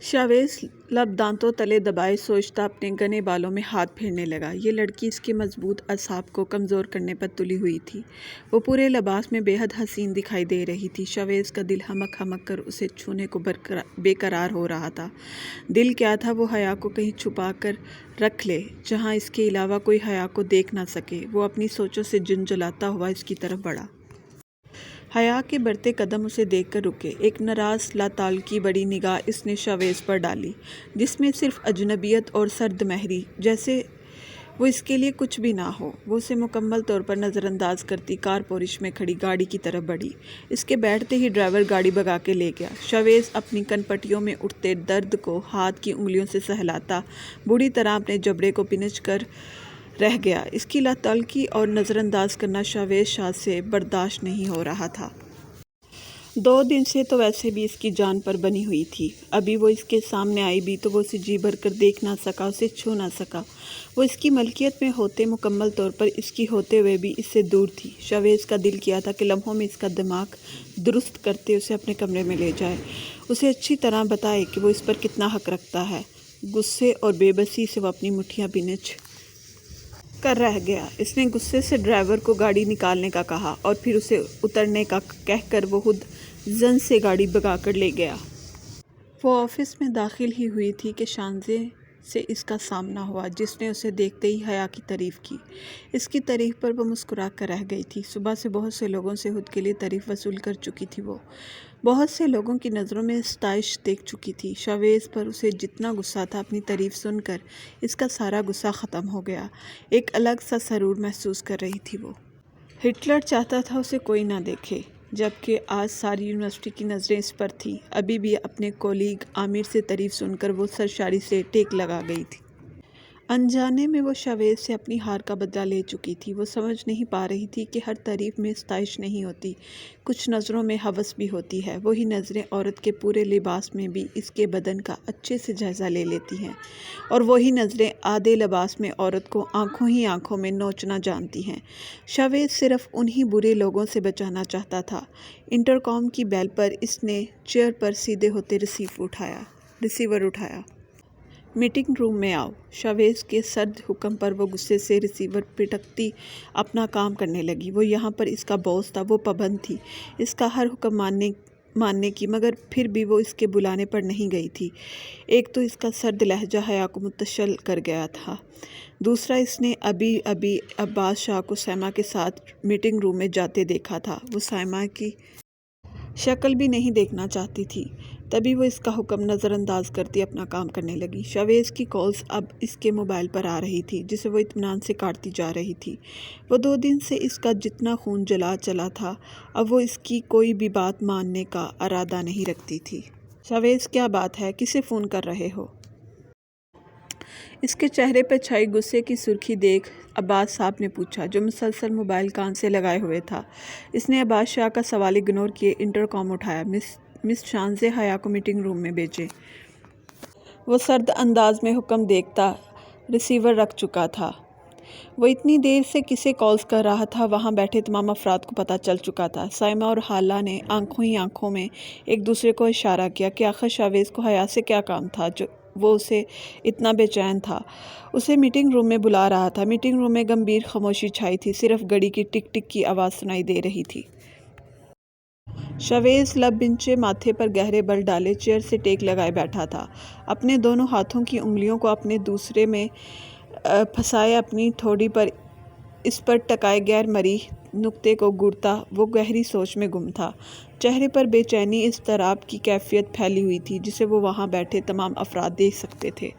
شاویز لب دانتوں تلے دبائے سوچتا اپنے گنے بالوں میں ہاتھ پھیرنے لگا۔ یہ لڑکی اس کے مضبوط اعصاب کو کمزور کرنے پر تلی ہوئی تھی۔ وہ پورے لباس میں بے حد حسین دکھائی دے رہی تھی۔ شاویز کا دل ہمک ہمک کر اسے چھونے کو بے قرار ہو رہا تھا۔ دل کیا تھا وہ حیا کو کہیں چھپا کر رکھ لے جہاں اس کے علاوہ کوئی حیا کو دیکھ نہ سکے۔ وہ اپنی سوچوں سے جنجلاتا ہوا اس کی طرف بڑھا۔ حیا کے بڑھتے قدم اسے دیکھ کر رکے۔ ایک ناراض لاتعلقی بڑی نگاہ اس نے شاویز پر ڈالی جس میں صرف اجنبیت اور سرد مہری، جیسے وہ اس کے لیے کچھ بھی نہ ہو۔ وہ اسے مکمل طور پر نظر انداز کرتی کار پورش میں کھڑی گاڑی کی طرف بڑھی۔ اس کے بیٹھتے ہی ڈرائیور گاڑی بھگا کے لے گیا۔ شاویز اپنی کن پٹیوں میں اٹھتے درد کو ہاتھ کی انگلیوں سے سہلاتا بری طرح اپنے جبڑے کو پنچ کر رہ گیا۔ اس کی لاتعلقی اور نظر انداز کرنا شاویز شاہ سے برداشت نہیں ہو رہا تھا۔ 2 دن سے تو ویسے بھی اس کی جان پر بنی ہوئی تھی۔ ابھی وہ اس کے سامنے آئی بھی تو وہ اسے جی بھر کر دیکھ نہ سکا، اسے چھو نہ سکا۔ وہ اس کی ملکیت میں ہوتے مکمل طور پر اس کی ہوتے ہوئے بھی اس سے دور تھی۔ شاویز کا دل کیا تھا کہ لمحوں میں اس کا دماغ درست کرتے اسے اپنے کمرے میں لے جائے، اسے اچھی طرح بتائے کہ وہ اس پر کتنا حق رکھتا ہے۔ غصے اور بے بسی سے وہ اپنی مٹھیاں بھنچ کر رہ گیا۔ اس نے غصے سے ڈرائیور کو گاڑی نکالنے کا کہا اور پھر اسے اترنے کا کہہ کر وہ خود زن سے گاڑی بھگا کر لے گیا۔ وہ آفس میں داخل ہی ہوئی تھی کہ شانزے سے اس کا سامنا ہوا جس نے اسے دیکھتے ہی حیا کی تعریف کی۔ اس کی تعریف پر وہ مسکرا کر رہ گئی تھی۔ صبح سے بہت سے لوگوں سے خود کے لیے تعریف وصول کر چکی تھی۔ وہ بہت سے لوگوں کی نظروں میں ستائش دیکھ چکی تھی۔ شاویز پر اسے جتنا غصہ تھا اپنی تعریف سن کر اس کا سارا غصہ ختم ہو گیا۔ ایک الگ سا سرور محسوس کر رہی تھی وہ۔ ہٹلر چاہتا تھا اسے کوئی نہ دیکھے، جبکہ آج ساری یونیورسٹی کی نظریں اس پر تھیں۔ ابھی بھی اپنے کولیگ عامر سے تعریف سن کر وہ سرشاری سے ٹیک لگا گئی تھی۔ انجانے میں وہ شاویز سے اپنی ہار کا بدلہ لے چکی تھی۔ وہ سمجھ نہیں پا رہی تھی کہ ہر تعریف میں ستائش نہیں ہوتی، کچھ نظروں میں ہوس بھی ہوتی ہے۔ وہی نظریں عورت کے پورے لباس میں بھی اس کے بدن کا اچھے سے جائزہ لے لیتی ہیں، اور وہی نظریں آدھے لباس میں عورت کو آنکھوں ہی آنکھوں میں نوچنا جانتی ہیں۔ شاویز صرف انہی برے لوگوں سے بچنا چاہتا تھا۔ انٹرکام کی بیل پر اس نے چیئر پر سیدھے ہوتے ریسیور اٹھایا۔ میٹنگ روم میں آؤ۔ شاویز کے سرد حکم پر وہ غصے سے ریسیور پٹکتی اپنا کام کرنے لگی۔ وہ یہاں پر اس کا باس تھا، وہ پابند تھی اس کا ہر حکم ماننے کی، مگر پھر بھی وہ اس کے بلانے پر نہیں گئی تھی۔ ایک تو اس کا سرد لہجہ حیا کو متشل کر گیا تھا، دوسرا اس نے ابھی عباس شاہ کو سائمہ کے ساتھ میٹنگ روم میں جاتے دیکھا تھا۔ وہ سائمہ کی شکل بھی نہیں دیکھنا چاہتی تھی۔ تبھی وہ اس کا حکم نظر انداز کرتی اپنا کام کرنے لگی۔ شاویز کی کالز اب اس کے موبائل پر آ رہی تھی جسے وہ اطمینان سے کاٹتی جا رہی تھی۔ وہ 2 دن سے اس کا جتنا خون جلا چلا تھا، اب وہ اس کی کوئی بھی بات ماننے کا ارادہ نہیں رکھتی تھی۔ شاویز کیا بات ہے؟ کسے فون کر رہے ہو؟ اس کے چہرے پر چھائی غصے کی سرخی دیکھ عباس صاحب نے پوچھا، جو مسلسل موبائل کان سے لگائے ہوئے تھا۔ اس نے عباس شاہ کا سوال اگنور کیے انٹرکام اٹھایا۔ مس شانزے حیا کو میٹنگ روم میں بھیجیں۔ وہ سرد انداز میں حکم دیکھتا ریسیور رکھ چکا تھا۔ وہ اتنی دیر سے کسے کالز کر رہا تھا وہاں بیٹھے تمام افراد کو پتہ چل چکا تھا۔ سائمہ اور حالہ نے آنکھوں ہی آنکھوں میں ایک دوسرے کو اشارہ کیا کہ آخر شاویز کو حیا سے کیا کام تھا جو وہ اسے اتنا بے چین تھا، اسے میٹنگ روم میں بلا رہا تھا۔ میٹنگ روم میں گمبھیر خاموشی چھائی تھی، صرف گھڑی کی ٹک ٹک کی آواز سنائی دے رہی تھی۔ شاویز لب بنچے ماتھے پر گہرے بل ڈالے چیئر سے ٹیک لگائے بیٹھا تھا، اپنے دونوں ہاتھوں کی انگلیوں کو اپنے دوسرے میں پھنسائے اپنی ٹھوڑی پر اس پر ٹکائے غیر مرئی نقطے کو گھڑتا وہ گہری سوچ میں گم تھا۔ چہرے پر بے چینی اضطراب کی کیفیت پھیلی ہوئی تھی جسے وہ وہاں بیٹھے تمام افراد دیکھ سکتے تھے۔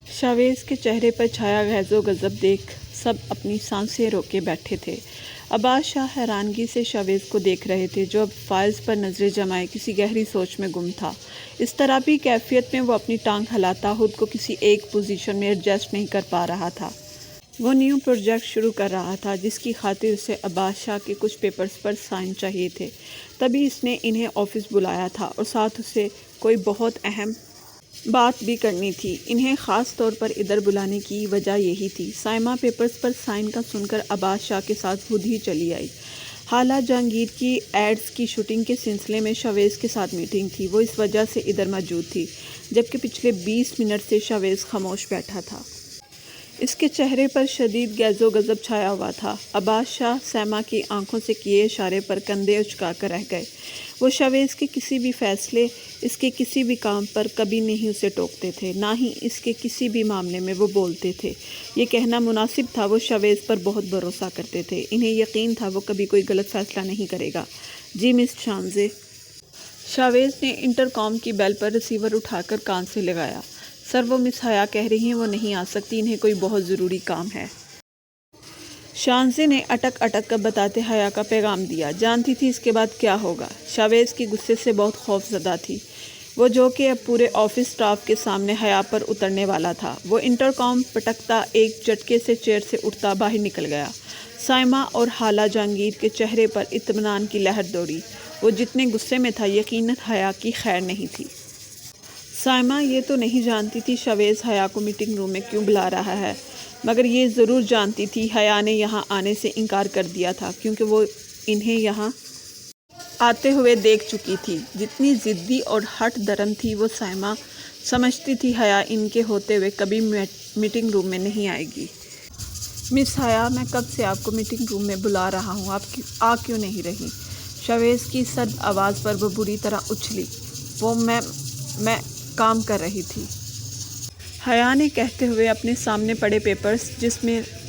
شاویز کے چہرے پر چھایا غیظ و غضب دیکھ سب اپنی سانسیں روکے بیٹھے تھے۔ عباس شاہ حیرانگی سے شاویز کو دیکھ رہے تھے جو اب فائلز پر نظریں جمائے کسی گہری سوچ میں گم تھا۔ اضطرابی کیفیت میں وہ اپنی ٹانگ ہلاتا خود کو کسی ایک پوزیشن میں ایڈجسٹ نہیں کر پا رہا تھا۔ وہ نیو پروجیکٹ شروع کر رہا تھا جس کی خاطر اسے عباس شاہ کے کچھ پیپرز پر سائن چاہیے تھے، تبھی اس نے انہیں آفس بلایا تھا اور ساتھ اسے کوئی بہت اہم بات بھی کرنی تھی۔ انہیں خاص طور پر ادھر بلانے کی وجہ یہی تھی۔ سائمہ پیپرز پر سائن کا سن کر عباس شاہ کے ساتھ خود ہی چلی آئی۔ حالہ جہانگیر کی ایڈز کی شوٹنگ کے سلسلے میں شاویز کے ساتھ میٹنگ تھی۔ وہ اس وجہ سے ادھر موجود تھی جبکہ پچھلے 20 منٹ سے شاویز خاموش بیٹھا تھا۔ اس کے چہرے پر شدید غیظ و غضب چھایا ہوا تھا۔ عباس شاہ سیما کی آنکھوں سے کیے اشارے پر کندھے اچکا کر رہ گئے۔ وہ شاویز کے کسی بھی فیصلے، اس کے کسی بھی کام پر کبھی نہیں اسے ٹوکتے تھے، نہ ہی اس کے کسی بھی معاملے میں وہ بولتے تھے۔ یہ کہنا مناسب تھا، وہ شاویز پر بہت بھروسہ کرتے تھے۔ انہیں یقین تھا وہ کبھی کوئی غلط فیصلہ نہیں کرے گا۔ جی مس شانزے۔ شاویز نے انٹرکام کی بیل پر ریسیور اٹھا کر کان سے لگایا۔ سر، وہ مس حیا کہہ رہی ہیں وہ نہیں آ سکتی، انہیں کوئی بہت ضروری کام ہے۔ شانزے نے اٹک اٹک کر بتاتے حیا کا پیغام دیا۔ جانتی تھی اس کے بعد کیا ہوگا۔ شاویز کی غصے سے بہت خوف زدہ تھی وہ، جو کہ اب پورے آفس سٹاف کے سامنے حیا پر اترنے والا تھا۔ وہ انٹرکام پٹکتا ایک جھٹکے سے چیئر سے اٹھتا باہر نکل گیا۔ سائمہ اور حالہ جہانگیر کے چہرے پر اطمینان کی لہر دوڑی۔ وہ جتنے غصے میں تھا یقیناً حیا کی خیر نہیں تھی۔ سائمہ یہ تو نہیں جانتی تھی شاویز حیا کو میٹنگ روم میں کیوں بلا رہا ہے، مگر یہ ضرور جانتی تھی حیا نے یہاں آنے سے انکار کر دیا تھا کیونکہ وہ انہیں یہاں آتے ہوئے دیکھ چکی تھی۔ جتنی ضدی اور ہٹ درم تھی وہ، سائمہ سمجھتی تھی حیا ان کے ہوتے ہوئے کبھی میٹنگ روم میں نہیں آئے گی۔ مس حیا، میں کب سے آپ کو میٹنگ روم میں بلا رہا ہوں، آپ آ کیوں نہیں رہی؟ شاویز کی سرد آواز پر وہ بری طرح اچھلی۔ وہ میں کام کر رہی تھی، حیا نے کہتے ہوئے اپنے سامنے پڑے پیپرز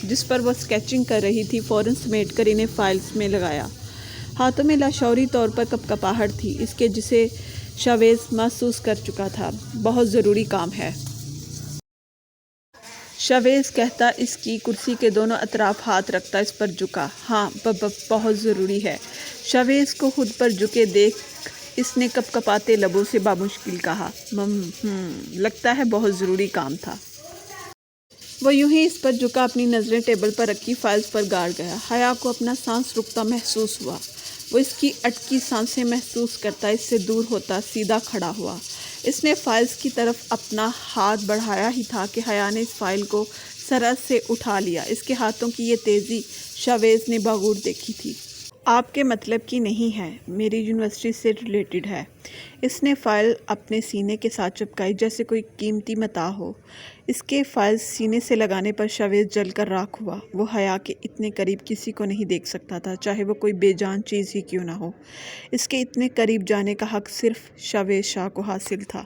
جس پر وہ اسکیچنگ کر رہی تھی فوراً سمیٹ کر انہیں فائلز میں لگایا۔ ہاتھوں میں لاشعوری طور پر کپکپاہٹ تھی اس کے جسے شاویز محسوس کر چکا تھا۔ بہت ضروری کام ہے، شاویز کہتا اس کی کرسی کے دونوں اطراف ہاتھ رکھتا اس پر جھکا۔ ہاں بہت ضروری ہے۔ شاویز کو خود پر جھکے دیکھ اس نے کپکپاتے لبوں سے بامشکل کہا، لگتا ہے بہت ضروری کام تھا۔ وہ یوں ہی اس پر جھکا اپنی نظریں ٹیبل پر رکھی فائلز پر گاڑ گیا۔ حیا کو اپنا سانس رکتا محسوس ہوا۔ وہ اس کی اٹکی سانسیں محسوس کرتا اس سے دور ہوتا سیدھا کھڑا ہوا۔ اس نے فائلز کی طرف اپنا ہاتھ بڑھایا ہی تھا کہ حیا نے اس فائل کو سرعت سے اٹھا لیا۔ اس کے ہاتھوں کی یہ تیزی شاویز نے بغور دیکھی تھی۔ آپ کے مطلب کی نہیں ہے، میری یونیورسٹی سے ریلیٹڈ ہے۔ اس نے فائل اپنے سینے کے ساتھ چپکائی جیسے کوئی قیمتی متاع ہو۔ اس کے فائلز سینے سے لگانے پر شاویز جل کر راکھ ہوا۔ وہ حیا کے اتنے قریب کسی کو نہیں دیکھ سکتا تھا، چاہے وہ کوئی بے جان چیز ہی کیوں نہ ہو۔ اس کے اتنے قریب جانے کا حق صرف شاویز شاہ کو حاصل تھا۔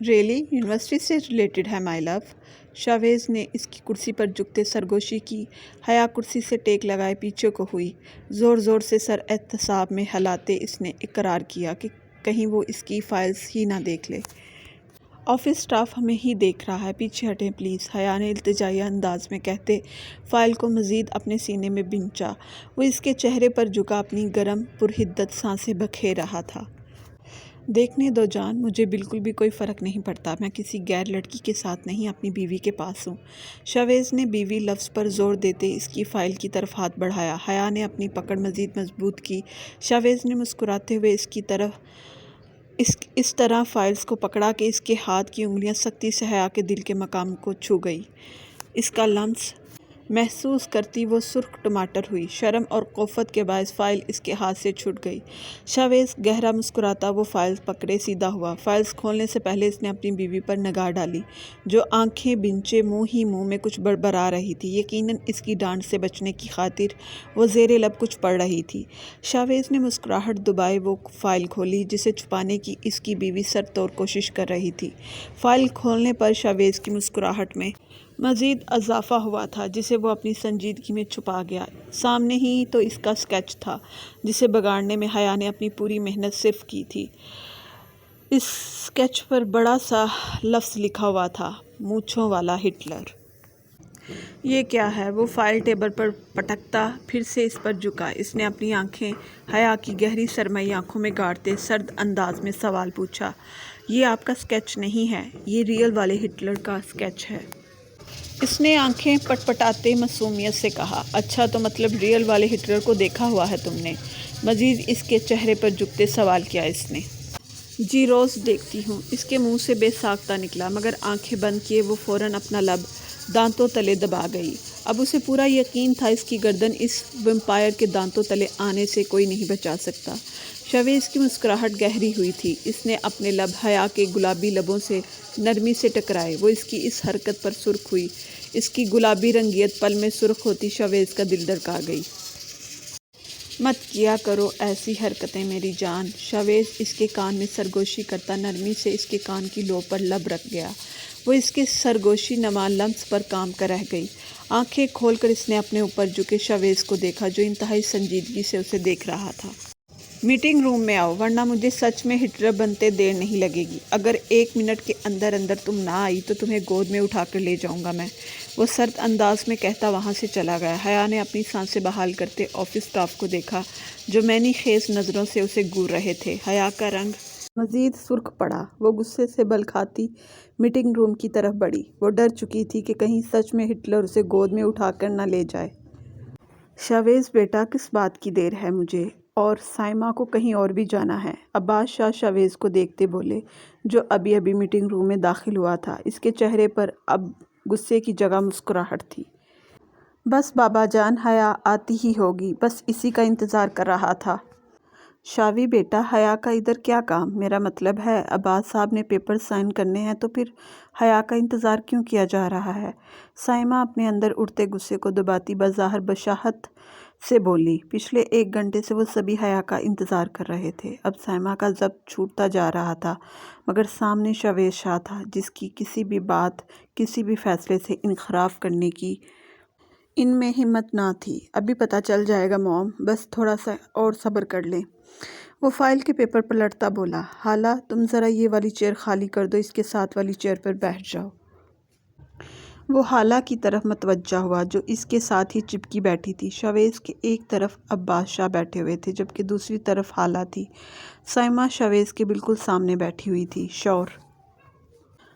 ریئلی؟ یونیورسٹی سے ریلیٹڈ ہے مائی لو؟ شاویز نے اس کی کرسی پر جھکتے سرگوشی کی۔ حیا کرسی سے ٹیک لگائے پیچھے کو ہوئی۔ زور زور سے سر احتساب میں ہلاتے اس نے اقرار کیا کہ کہیں وہ اس کی فائلز ہی نہ دیکھ لے۔ آفس سٹاف ہمیں ہی دیکھ رہا ہے، پیچھے ہٹیں پلیز، حیا نے التجائی انداز میں کہتے فائل کو مزید اپنے سینے میں بنچا۔ وہ اس کے چہرے پر جھکا اپنی گرم پرحدت سانسیں بکھیر رہا تھا۔ دیکھنے دو جان، مجھے بالکل بھی کوئی فرق نہیں پڑتا، میں کسی غیر لڑکی کے ساتھ نہیں، اپنی بیوی کے پاس ہوں۔ شاویز نے بیوی لفظ پر زور دیتے اس کی فائل کی طرف ہاتھ بڑھایا۔ حیا نے اپنی پکڑ مزید مضبوط کی۔ شاویز نے مسکراتے ہوئے اس طرح فائلز کو پکڑا کہ اس کے ہاتھ کی انگلیاں سختی سے حیا کے دل کے مقام کو چھو گئی۔ اس کا لمس محسوس کرتی وہ سرخ ٹماٹر ہوئی۔ شرم اور خوفت کے باعث فائل اس کے ہاتھ سے چھوٹ گئی۔ شاویز گہرا مسکراتا وہ فائلز پکڑے سیدھا ہوا۔ فائلز کھولنے سے پہلے اس نے اپنی بیوی پر نگاہ ڈالی جو آنکھیں بھنچے منہ میں کچھ بڑبڑا رہی تھی۔ یقیناً اس کی ڈانٹ سے بچنے کی خاطر وہ زیر لب کچھ پڑھ رہی تھی۔ شاویز نے مسکراہٹ دبائے وہ فائل کھولی جسے چھپانے کی اس کی بیوی سر توڑ کوشش کر رہی تھی۔ فائل کھولنے پر شاویز کی مسکراہٹ میں مزید اضافہ ہوا تھا جسے وہ اپنی سنجیدگی میں چھپا گیا۔ سامنے ہی تو اس کا اسکیچ تھا جسے بگاڑنے میں حیا نے اپنی پوری محنت صرف کی تھی۔ اس اسکیچ پر بڑا سا لفظ لکھا ہوا تھا، مونچھوں والا ہٹلر۔ یہ کیا ہے؟ وہ فائل ٹیبل پر پٹکتا پھر سے اس پر جھکا۔ اس نے اپنی آنکھیں حیا کی گہری سرمئی آنکھوں میں گاڑتے سرد انداز میں سوال پوچھا۔ یہ آپ کا اسکیچ نہیں ہے، یہ ریئل والے ہٹلر کا اسکیچ ہے۔ اس نے آنکھیں پٹپٹاتے معصومیت سے کہا۔ اچھا، تو مطلب ریئل والے ہٹلر کو دیکھا ہوا ہے تم نے؟ مزید اس کے چہرے پر جھکتے سوال کیا اس نے۔ جی روز دیکھتی ہوں، اس کے منہ سے بے ساختہ نکلا، مگر آنکھیں بند کیے وہ فوراً اپنا لب دانتوں تلے دبا گئی۔ اب اسے پورا یقین تھا اس کی گردن اس ویمپائر کے دانتوں تلے آنے سے کوئی نہیں بچا سکتا۔ شویز کی مسکراہٹ گہری ہوئی تھی۔ اس نے اپنے لب حیا کے گلابی لبوں سے نرمی سے ٹکرائے۔ وہ اس کی اس حرکت پر سرخ ہوئی۔ اس کی گلابی رنگیت پل میں سرخ ہوتی شویز کا دل دھڑکا گئی۔ مت کیا کرو ایسی حرکتیں میری جان۔ شویز اس کے کان میں سرگوشی کرتا نرمی سے اس کے کان کی لو پر لب رکھ گیا۔ وہ اس کے سرگوشی نما لمس پر کام کر رہ گئی۔ آنکھیں کھول کر اس نے اپنے اوپر جھکے شویز کو دیکھا جو انتہائی سنجیدگی سے اسے دیکھ رہا تھا۔ میٹنگ روم میں آؤ ورنہ مجھے سچ میں ہٹلر بنتے دیر نہیں لگے گی۔ اگر 1 منٹ کے اندر تم نہ آئی تو تمہیں گود میں اٹھا کر لے جاؤں گا میں، وہ سرد انداز میں کہتا وہاں سے چلا گیا۔ حیا نے اپنی سانسیں بحال کرتے آفس اسٹاف کو دیکھا جو مینی خیز نظروں سے اسے گور رہے تھے۔ حیا کا رنگ مزید سرخ پڑا۔ وہ غصے سے بل کھاتی میٹنگ روم کی طرف بڑھی۔ وہ ڈر چکی تھی کہ کہیں سچ میں ہٹلر اسے گود میں اٹھا کر نہ لے جائے۔ شویز بیٹا کس بات کی دیر ہے؟ مجھے اور سائمہ کو کہیں اور بھی جانا ہے، عباس شاہ شویز کو دیکھتے بولے جو ابھی ابھی میٹنگ روم میں داخل ہوا تھا۔ اس کے چہرے پر اب غصے کی جگہ مسکراہٹ تھی۔ بس بابا جان حیا آتی ہی ہوگی، بس اسی کا انتظار کر رہا تھا۔ شاوی بیٹا حیا کا ادھر کیا کام؟ میرا مطلب ہے عباس صاحب نے پیپر سائن کرنے ہیں تو پھر حیا کا انتظار کیوں کیا جا رہا ہے؟ سائمہ اپنے اندر اٹھتے غصے کو دباتی بظاہر بشاہت سے بولی۔ پچھلے 1 گھنٹے سے وہ سبھی حیا کا انتظار کر رہے تھے۔ اب سائمہ کا ضبط چھوٹتا جا رہا تھا مگر سامنے شویز شاہ تھا جس کی کسی بھی بات کسی بھی فیصلے سے انحراف کرنے کی ان میں ہمت نہ تھی۔ ابھی پتہ چل جائے گا موم، بس تھوڑا سا اور صبر کر لیں۔ وہ فائل کے پیپر پلٹتا بولا۔ حالہ تم ذرا یہ والی چیئر خالی کر دو، اس کے ساتھ والی چیئر پر بیٹھ جاؤ۔ وہ حالہ کی طرف متوجہ ہوا جو اس کے ساتھ ہی چپکی بیٹھی تھی۔ شویز کے ایک طرف عباس شاہ بیٹھے ہوئے تھے جبکہ دوسری طرف حالہ تھی۔ سائمہ شویز کے بالکل سامنے بیٹھی ہوئی تھی۔ شور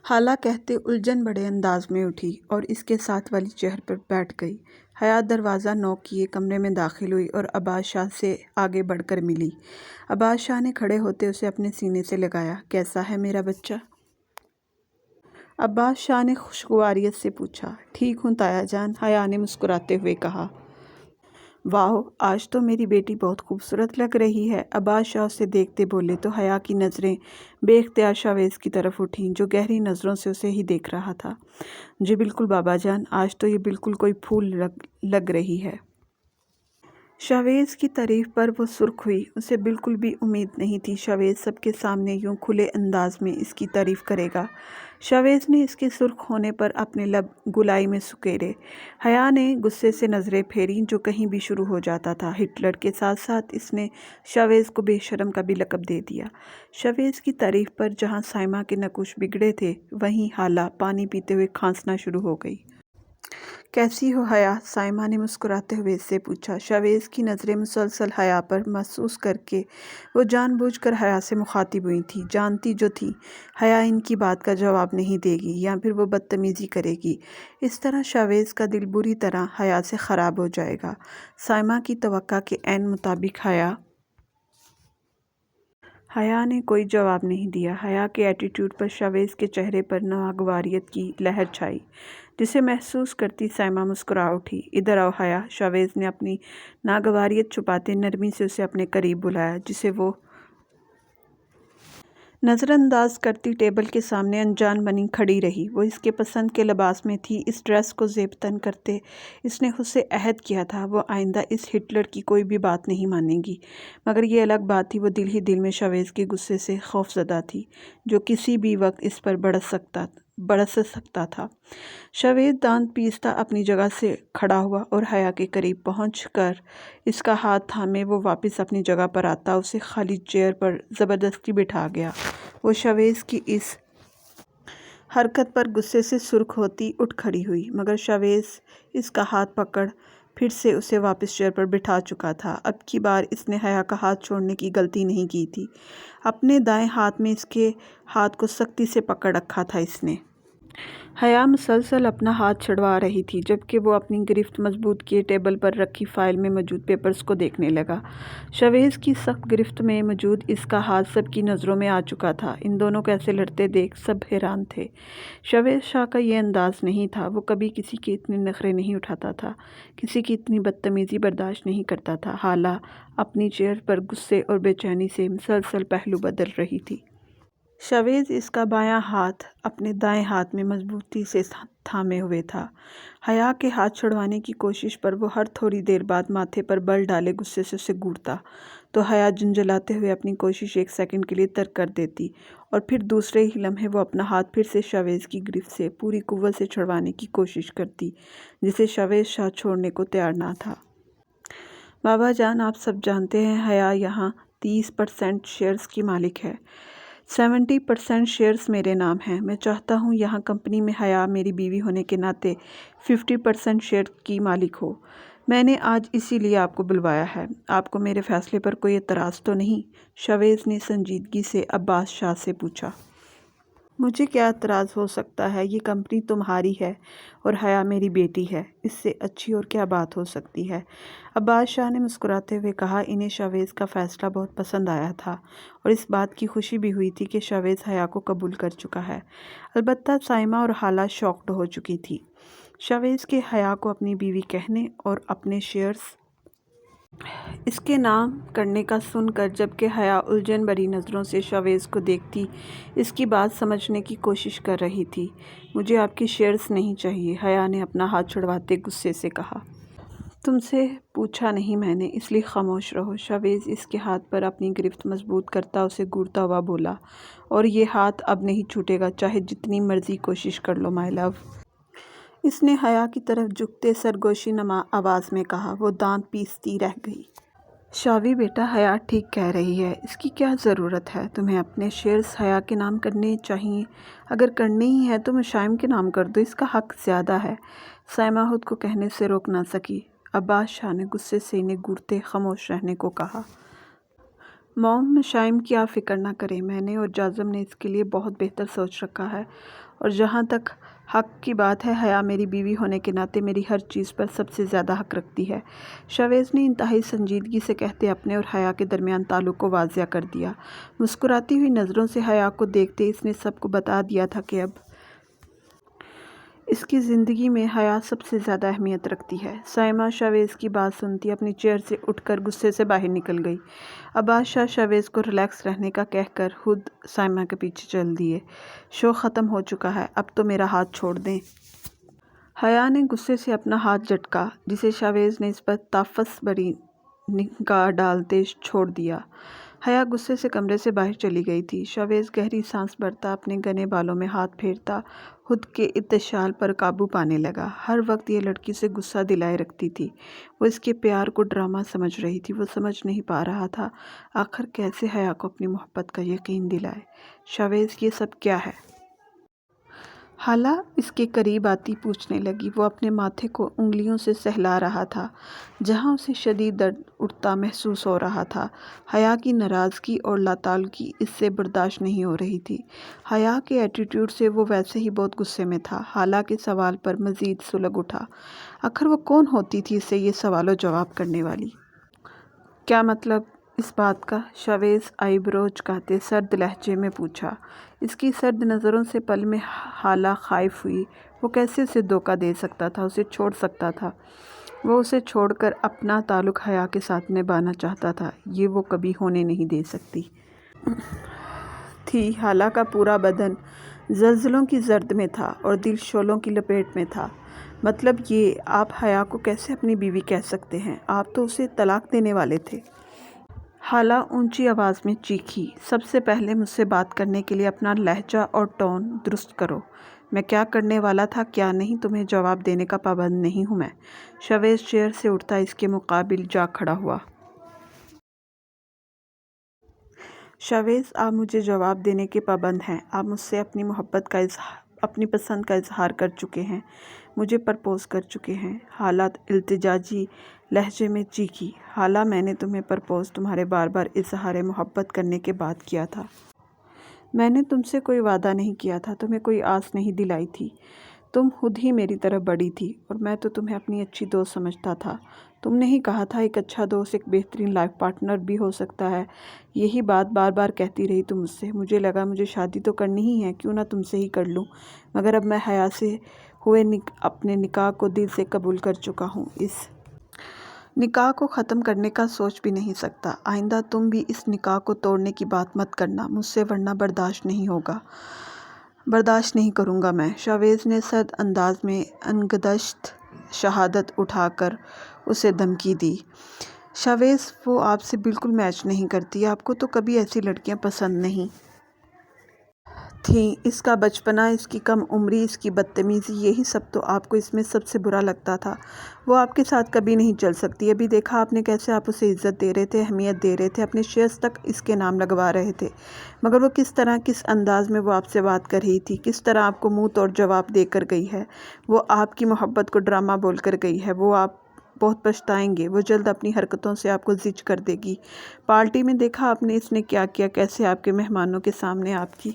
حالہ کہتے الجھن بڑے انداز میں اٹھی اور اس کے ساتھ والی چیئر پر بیٹھ گئی۔ حیا دروازہ نوک کیے کمرے میں داخل ہوئی اور عباس شاہ سے آگے بڑھ کر ملی۔ عباس شاہ نے کھڑے ہوتے اسے اپنے سینے سے لگایا۔ کیسا ہے میرا بچہ؟ عباس شاہ نے خوشگواریت سے پوچھا۔ ٹھیک ہوں تایا جان، حیا نے مسکراتے ہوئے کہا۔ واہ آج تو میری بیٹی بہت خوبصورت لگ رہی ہے، عباس شاہ اسے دیکھتے بولے تو حیا کی نظریں بے اختیار شویز کی طرف اٹھیں جو گہری نظروں سے اسے ہی دیکھ رہا تھا۔ جی بالکل بابا جان، آج تو یہ بالکل کوئی پھول لگ رہی ہے۔ شویز کی تعریف پر وہ سرخ ہوئی۔ اسے بالکل بھی امید نہیں تھی شویز سب کے سامنے یوں کھلے انداز میں اس کی تعریف کرے گا۔ شویز نے اس کے سرخ ہونے پر اپنے لب گلائی میں سکیڑے۔ حیا نے غصے سے نظریں پھیریں جو کہیں بھی شروع ہو جاتا تھا۔ ہٹلر کے ساتھ ساتھ اس نے شویز کو بے شرم کا بھی لقب دے دیا۔ شویز کی تعریف پر جہاں سائمہ کے نقوش بگڑے تھے وہیں حالہ پانی پیتے ہوئے کھانسنا شروع ہو گئی۔ کیسی ہو حیا؟ سائمہ نے مسکراتے ہوئے اس سے پوچھا۔ شویز کی نظریں مسلسل حیا پر محسوس کر کے وہ جان بوجھ کر حیا سے مخاطب ہوئی تھی، جانتی جو تھی حیا ان کی بات کا جواب نہیں دے گی یا پھر وہ بدتمیزی کرے گی۔ اس طرح شویز کا دل بری طرح حیا سے خراب ہو جائے گا۔ سائمہ کی توقع کے عین مطابق حیا نے کوئی جواب نہیں دیا۔ حیا کے ایٹیٹیوڈ پر شویز کے چہرے پر ناگواریت کی لہر چھائی جسے محسوس کرتی سائمہ مسکرا اٹھی۔ ادھر آؤ حیا، شویز نے اپنی ناگواریت چھپاتے نرمی سے اسے اپنے قریب بلایا جسے وہ نظر انداز کرتی ٹیبل کے سامنے انجان بنی کھڑی رہی۔ وہ اس کے پسند کے لباس میں تھی۔ اس ڈریس کو زیب تن کرتے اس نے خود سے عہد کیا تھا وہ آئندہ اس ہٹلر کی کوئی بھی بات نہیں مانے گی، مگر یہ الگ بات تھی وہ دل ہی دل میں شویز کے غصے سے خوفزدہ تھی جو کسی بھی وقت اس پر برس سکتا تھا۔ شویز دانت پیستا اپنی جگہ سے کھڑا ہوا اور حیا کے قریب پہنچ کر اس کا ہاتھ تھامے وہ واپس اپنی جگہ پر آتا اسے خالی چیئر پر زبردستی بٹھا گیا۔ وہ شویز کی اس حرکت پر غصے سے سرخ ہوتی اٹھ کھڑی ہوئی مگر شویز اس کا ہاتھ پکڑ پھر سے اسے واپس چیئر پر بٹھا چکا تھا۔ اب کی بار اس نے حیا کا ہاتھ چھوڑنے کی غلطی نہیں کی تھی۔ اپنے دائیں ہاتھ میں اس کے ہاتھ کو سختی سے پکڑ رکھا تھا اس نے۔ حیا مسلسل اپنا ہاتھ چھڑوا رہی تھی جبکہ وہ اپنی گرفت مضبوط کیے ٹیبل پر رکھی فائل میں موجود پیپرز کو دیکھنے لگا۔ شاویز کی سخت گرفت میں موجود اس کا ہاتھ سب کی نظروں میں آ چکا تھا۔ ان دونوں کو ایسے لڑتے دیکھ سب حیران تھے۔ شاویز شاہ کا یہ انداز نہیں تھا۔ وہ کبھی کسی کے اتنے نخرے نہیں اٹھاتا تھا، کسی کی اتنی بدتمیزی برداشت نہیں کرتا تھا۔ حالہ اپنی چیئر پر غصے اور بے چینی سے مسلسل پہلو بدل رہی تھی۔ شاویز اس کا بایاں ہاتھ اپنے دائیں ہاتھ میں مضبوطی سے تھامے ہوئے تھا۔ حیا کے ہاتھ چھڑوانے کی کوشش پر وہ ہر تھوڑی دیر بعد ماتھے پر بل ڈالے غصے سے اسے گھورتا تو حیا جھنجھلاتے ہوئے اپنی کوشش ایک سیکنڈ کے لیے ترک کر دیتی اور پھر دوسرے ہی لمحے وہ اپنا ہاتھ پھر سے شاویز کی گرفت سے پوری قوت سے چھڑوانے کی کوشش کرتی جسے شاویز شاہ چھوڑنے کو تیار نہ تھا۔ بابا جان، آپ سب جانتے ہیں حیا یہاں 30% شیئرز کی مالک ہے۔ 70% شیئرز میرے نام ہیں۔ میں چاہتا ہوں یہاں کمپنی میں حیا میری بیوی ہونے کے ناطے 50% شیئر کی مالک ہو۔ میں نے آج اسی لیے آپ کو بلوایا ہے۔ آپ کو میرے فیصلے پر کوئی اعتراض تو نہیں؟ شاویز نے سنجیدگی سے عباس شاہ سے پوچھا۔ مجھے کیا اعتراض ہو سکتا ہے؟ یہ کمپنی تمہاری ہے اور حیا میری بیٹی ہے، اس سے اچھی اور کیا بات ہو سکتی ہے؟ عباس شاہ نے مسکراتے ہوئے کہا۔ انہیں شاویز کا فیصلہ بہت پسند آیا تھا اور اس بات کی خوشی بھی ہوئی تھی کہ شاویز حیا کو قبول کر چکا ہے۔ البتہ سائمہ اور حالہ شاکڈ ہو چکی تھی شاویز کے حیا کو اپنی بیوی کہنے اور اپنے شیئرز اس کے نام کرنے کا سن کر، جبکہ حیا الجھن بھری نظروں سے شاویز کو دیکھتی اس کی بات سمجھنے کی کوشش کر رہی تھی۔ مجھے آپ کے شیئرز نہیں چاہیے، حیا نے اپنا ہاتھ چھڑواتے غصے سے کہا۔ تم سے پوچھا نہیں میں نے، اس لیے خاموش رہو۔ شاویز اس کے ہاتھ پر اپنی گرفت مضبوط کرتا اسے گھورتا ہوا بولا، اور یہ ہاتھ اب نہیں چھوٹے گا چاہے جتنی مرضی کوشش کر لو مائی لو۔ اس نے حیا کی طرف جھکتے سرگوشی نما آواز میں کہا۔ وہ دانت پیستی رہ گئی۔ شاوی بیٹا، حیا ٹھیک کہہ رہی ہے، اس کی کیا ضرورت ہے؟ تمہیں اپنے شیئرز حیا کے نام کرنے چاہیے۔ اگر کرنے ہی ہیں تو مشائم کے نام کر دو، اس کا حق زیادہ ہے۔ سائمہ خود کو کہنے سے روک نہ سکی۔ عباس شاہ نے غصے سے انہیں گھورتے خاموش رہنے کو کہا۔ موم، مشائم کی آپ فکر نہ کریں، میں نے اور جازم نے اس کے لیے بہت بہتر سوچ رکھا ہے، اور جہاں تک حق کی بات ہے، حیا میری بیوی ہونے کے ناطے میری ہر چیز پر سب سے زیادہ حق رکھتی ہے، شاویز نے انتہائی سنجیدگی سے کہتے اپنے اور حیا کے درمیان تعلق کو واضح کر دیا۔ مسکراتی ہوئی نظروں سے حیا کو دیکھتے اس نے سب کو بتا دیا تھا کہ اب اس کی زندگی میں حیا سب سے زیادہ اہمیت رکھتی ہے۔ سائمہ شاویز کی بات سنتی اپنی چیئر سے اٹھ کر غصے سے باہر نکل گئی۔ عباس شاہ شاویز کو ریلیکس رہنے کا کہہ کر خود سائمہ کے پیچھے چل دیے۔ شو ختم ہو چکا ہے، اب تو میرا ہاتھ چھوڑ دیں۔ حیا نے غصے سے اپنا ہاتھ جھٹکا جسے شاویز نے اس پر تافس بھری نگاہ ڈالتے چھوڑ دیا۔ حیا غصے سے کمرے سے باہر چلی گئی تھی۔ شاویز گہری سانس بھرتا اپنے گھنے بالوں میں ہاتھ پھیرتا خود کے اتشال پر قابو پانے لگا۔ ہر وقت یہ لڑکی اسے غصہ دلائے رکھتی تھی۔ وہ اس کے پیار کو ڈرامہ سمجھ رہی تھی۔ وہ سمجھ نہیں پا رہا تھا آخر کیسے حیا کو اپنی محبت کا یقین دلائے۔ شاویز، یہ سب کیا ہے؟ حالہ اس کے قریب آتی پوچھنے لگی۔ وہ اپنے ماتھے کو انگلیوں سے سہلا رہا تھا جہاں اسے شدید درد اٹھتا محسوس ہو رہا تھا۔ حیا کی ناراضگی اور لاتعلقی اس سے برداشت نہیں ہو رہی تھی۔ حیا کے ایٹیٹیوڈ سے وہ ویسے ہی بہت غصے میں تھا۔ حالہ کے سوال پر مزید سلگ اٹھا۔ آخر وہ کون ہوتی تھی اسے یہ سوال و جواب کرنے والی؟ کیا مطلب اس بات کا؟ شاویز آئی برو اچکاتے سرد لہجے میں پوچھا۔ اس کی سرد نظروں سے پل میں حالہ خائف ہوئی۔ وہ کیسے اسے دھوکہ دے سکتا تھا، اسے چھوڑ سکتا تھا؟ وہ اسے چھوڑ کر اپنا تعلق حیا کے ساتھ نبھانا چاہتا تھا، یہ وہ کبھی ہونے نہیں دے سکتی تھی۔ حالہ کا پورا بدن زلزلوں کی زرد میں تھا اور دل شعلوں کی لپیٹ میں تھا۔ مطلب یہ آپ حیا کو کیسے اپنی بیوی کہہ سکتے ہیں؟ آپ تو اسے طلاق دینے والے تھے۔ حالہ اونچی آواز میں چیخی۔ سب سے پہلے مجھ سے بات کرنے کے لیے اپنا لہجہ اور ٹون درست کرو۔ میں کیا کرنے والا تھا کیا نہیں تمہیں جواب دینے کا پابند نہیں ہوں میں۔ شاویز چیئر سے اٹھتا اس کے مقابل جا کھڑا ہوا۔ شاویز، آپ مجھے جواب دینے کے پابند ہیں۔ آپ مجھ سے اپنی محبت کا اپنی پسند کا اظہار کر چکے ہیں، مجھے پرپوز کر چکے ہیں۔ حالہ التجاجی لہجے میں چیخی۔ حالہ، میں نے تمہیں پرپوز تمہارے بار بار اظہار محبت کرنے کے بعد کیا تھا۔ میں نے تم سے کوئی وعدہ نہیں کیا تھا، تمہیں کوئی آس نہیں دلائی تھی، تم خود ہی میری طرف بڑھی تھی اور میں تو تمہیں اپنی اچھی دوست سمجھتا تھا۔ تم نے ہی کہا تھا ایک اچھا دوست ایک بہترین لائف پارٹنر بھی ہو سکتا ہے۔ یہی بات بار بار کہتی رہی تم مجھ سے۔ مجھے لگا مجھے شادی تو کرنی ہی ہے، کیوں نہ تم سے ہی کر لوں، مگر اب میں حیا سے ہوئے اپنے نکاح کو دل سے قبول کر چکا ہوں۔ اس نکاح کو ختم کرنے کا سوچ بھی نہیں سکتا۔ آئندہ تم بھی اس نکاح کو توڑنے کی بات مت کرنا مجھ سے، ورنہ برداشت نہیں کروں گا میں۔ شاویز نے سرد انداز میں انگدشت شہادت اٹھا کر اسے دھمکی دی۔ شاویز، وہ آپ سے بالکل میچ نہیں کرتی، آپ کو تو کبھی ایسی لڑکیاں پسند نہیں تھیں۔ اس کا بچپنا، اس کی کم عمری، اس کی بدتمیزی، یہی سب تو آپ کو اس میں سب سے برا لگتا تھا۔ وہ آپ کے ساتھ کبھی نہیں چل سکتی۔ ابھی دیکھا آپ نے کیسے آپ اسے عزت دے رہے تھے، اہمیت دے رہے تھے، اپنے شیئرز تک اس کے نام لگوا رہے تھے، مگر وہ کس طرح، کس انداز میں وہ آپ سے بات کر رہی تھی، کس طرح آپ کو منہ توڑ جواب دے کر گئی ہے۔ وہ آپ کی محبت کو ڈرامہ بول کر گئی ہے۔ وہ آپ بہت پچھتائیں گے۔ وہ جلد اپنی حرکتوں سے آپ کو زج کر دے گی۔ پارٹی میں دیکھا آپ نے اس نے کیا کیا، کیسے آپ کے مہمانوں کے سامنے آپ کی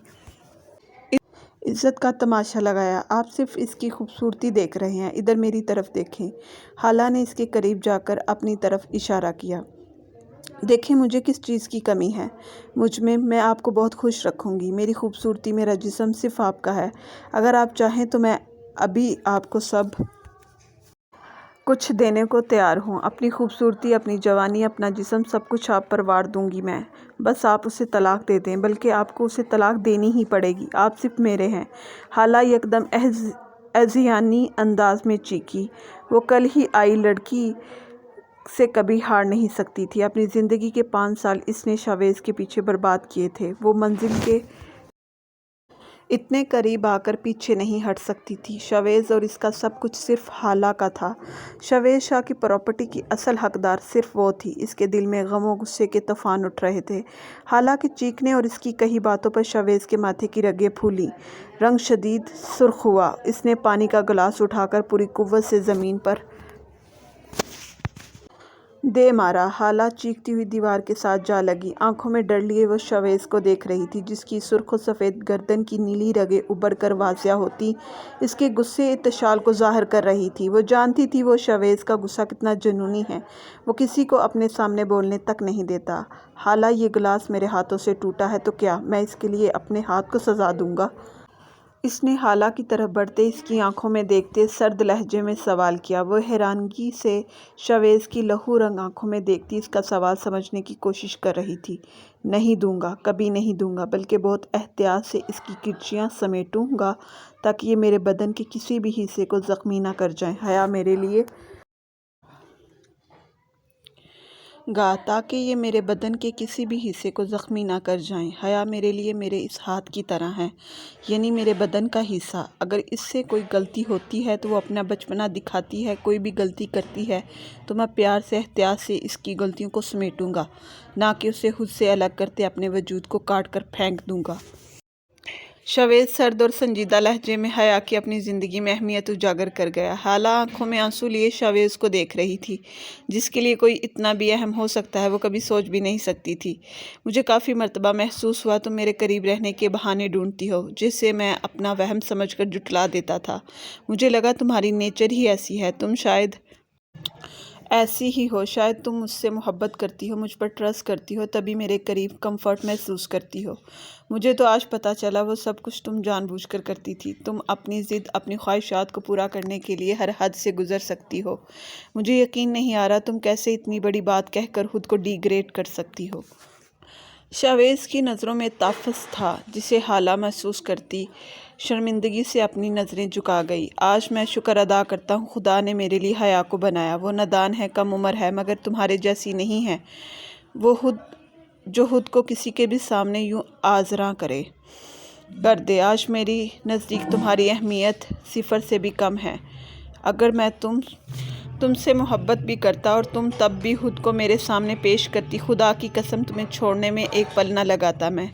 عزت کا تماشا لگایا۔ آپ صرف اس کی خوبصورتی دیکھ رہے ہیں، ادھر میری طرف دیکھیں۔ خالہ نے اس کے قریب جا کر اپنی طرف اشارہ کیا۔ دیکھیں مجھے کس چیز کی کمی ہے مجھ میں آپ کو بہت خوش رکھوں گی۔ میری خوبصورتی، میرا جسم صرف آپ کا ہے۔ اگر آپ چاہیں تو میں ابھی آپ کو سب کچھ دینے کو تیار ہوں۔ اپنی خوبصورتی، اپنی جوانی، اپنا جسم، سب کچھ آپ پر وار دوں گی میں، بس آپ اسے طلاق دے دیں، بلکہ آپ کو اسے طلاق دینی ہی پڑے گی۔ آپ صرف میرے ہیں۔ خالہ یکدم اذیانی انداز میں چیخی۔ وہ کل ہی آئی لڑکی سے کبھی ہار نہیں سکتی تھی۔ اپنی زندگی کے 5 سال اس نے شاویز کے پیچھے برباد کیے تھے۔ وہ منزل کے اتنے قریب آ کر پیچھے نہیں ہٹ سکتی تھی۔ شاویز اور اس کا سب کچھ صرف خالہ کا تھا۔ شاویز شاہ کی پراپرٹی کی اصل حقدار صرف وہ تھی۔ اس کے دل میں غم و غصے کے طوفان اٹھ رہے تھے۔ خالہ کے چیخنے اور اس کی کہی باتوں پر شاویز کے ماتھے کی رگیں پھولیں، رنگ شدید سرخ ہوا۔ اس نے پانی کا گلاس اٹھا کر پوری قوت سے زمین پر دے مارا۔ خالہ چیختی ہوئی دیوار کے ساتھ جا لگی۔ آنکھوں میں ڈر لیے وہ شاویز کو دیکھ رہی تھی، جس کی سرخ و سفید گردن کی نیلی رگیں ابھر کر واضح ہوتی اس کے غصے اتشال کو ظاہر کر رہی تھی۔ وہ جانتی تھی وہ شاویز کا غصہ کتنا جنونی ہے۔ وہ کسی کو اپنے سامنے بولنے تک نہیں دیتا۔ خالہ، یہ گلاس میرے ہاتھوں سے ٹوٹا ہے تو کیا میں اس کے لیے اپنے ہاتھ کو سزا دوں گا؟ اس نے خالہ کی طرف بڑھتے، اس کی آنکھوں میں دیکھتے سرد لہجے میں سوال کیا۔ وہ حیرانگی سے شاویز کی لہو رنگ آنکھوں میں دیکھتی اس کا سوال سمجھنے کی کوشش کر رہی تھی۔ نہیں دوں گا، کبھی نہیں دوں گا، بلکہ بہت احتیاط سے اس کی کرچیاں سمیٹوں گا تاکہ یہ میرے بدن کے کسی بھی حصے کو زخمی نہ کر جائیں۔ حیا میرے لیے تاکہ یہ میرے بدن کے کسی بھی حصے کو زخمی نہ کر جائیں۔ حیا میرے لیے میرے اس ہاتھ کی طرح ہے، یعنی میرے بدن کا حصہ۔ اگر اس سے کوئی غلطی ہوتی ہے تو وہ اپنا بچپنا دکھاتی ہے، کوئی بھی غلطی کرتی ہے تو میں پیار سے، احتیاط سے اس کی غلطیوں کو سمیٹوں گا، نہ کہ اسے خود سے الگ کرتے اپنے وجود کو کاٹ کر پھینک دوں گا۔ شاویز سرد اور سنجیدہ لہجے میں حیا کی اپنی زندگی میں اہمیت اجاگر کر گیا۔ خالہ آنکھوں میں آنسو لیے شاویز کو دیکھ رہی تھی، جس کے لیے کوئی اتنا بھی اہم ہو سکتا ہے وہ کبھی سوچ بھی نہیں سکتی تھی۔ مجھے کافی مرتبہ محسوس ہوا تم میرے قریب رہنے کے بہانے ڈھونڈتی ہو، جسے میں اپنا وہم سمجھ کر جھٹلا دیتا تھا۔ مجھے لگا تمہاری نیچر ہی ایسی ہے، تم شاید ایسی ہی ہو، شاید تم مجھ سے محبت کرتی ہو، مجھ پر ٹرسٹ کرتی ہو، تبھی میرے قریب کمفرٹ محسوس کرتی ہو۔ مجھے تو آج پتہ چلا وہ سب کچھ تم جان بوجھ کر کرتی تھی۔ تم اپنی ضد، اپنی خواہشات کو پورا کرنے کے لیے ہر حد سے گزر سکتی ہو۔ مجھے یقین نہیں آ رہا تم کیسے اتنی بڑی بات کہہ کر خود کو ڈی گریڈ کر سکتی ہو۔ شاویز کی نظروں میں تافت تھا، جسے خالہ محسوس کرتی شرمندگی سے اپنی نظریں جھکا گئی۔ آج میں شکر ادا کرتا ہوں خدا نے میرے لیے حیا کو بنایا۔ وہ نادان ہے، کم عمر ہے، مگر تمہارے جیسی نہیں ہے، وہ جو خود کو کسی کے بھی سامنے یوں آزراں کر دے۔ آج میری نزدیک تمہاری اہمیت صفر سے بھی کم ہے۔ اگر میں تم سے محبت بھی کرتا اور تم تب بھی خود کو میرے سامنے پیش کرتی، خدا کی قسم تمہیں چھوڑنے میں ایک پل نہ لگاتا میں۔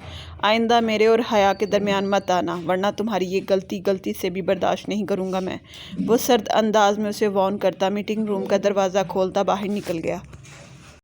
آئندہ میرے اور حیا کے درمیان مت آنا، ورنہ تمہاری یہ غلطی سے بھی برداشت نہیں کروں گا میں۔ وہ سرد انداز میں اسے وارن کرتا میٹنگ روم کا دروازہ کھولتا باہر نکل گیا۔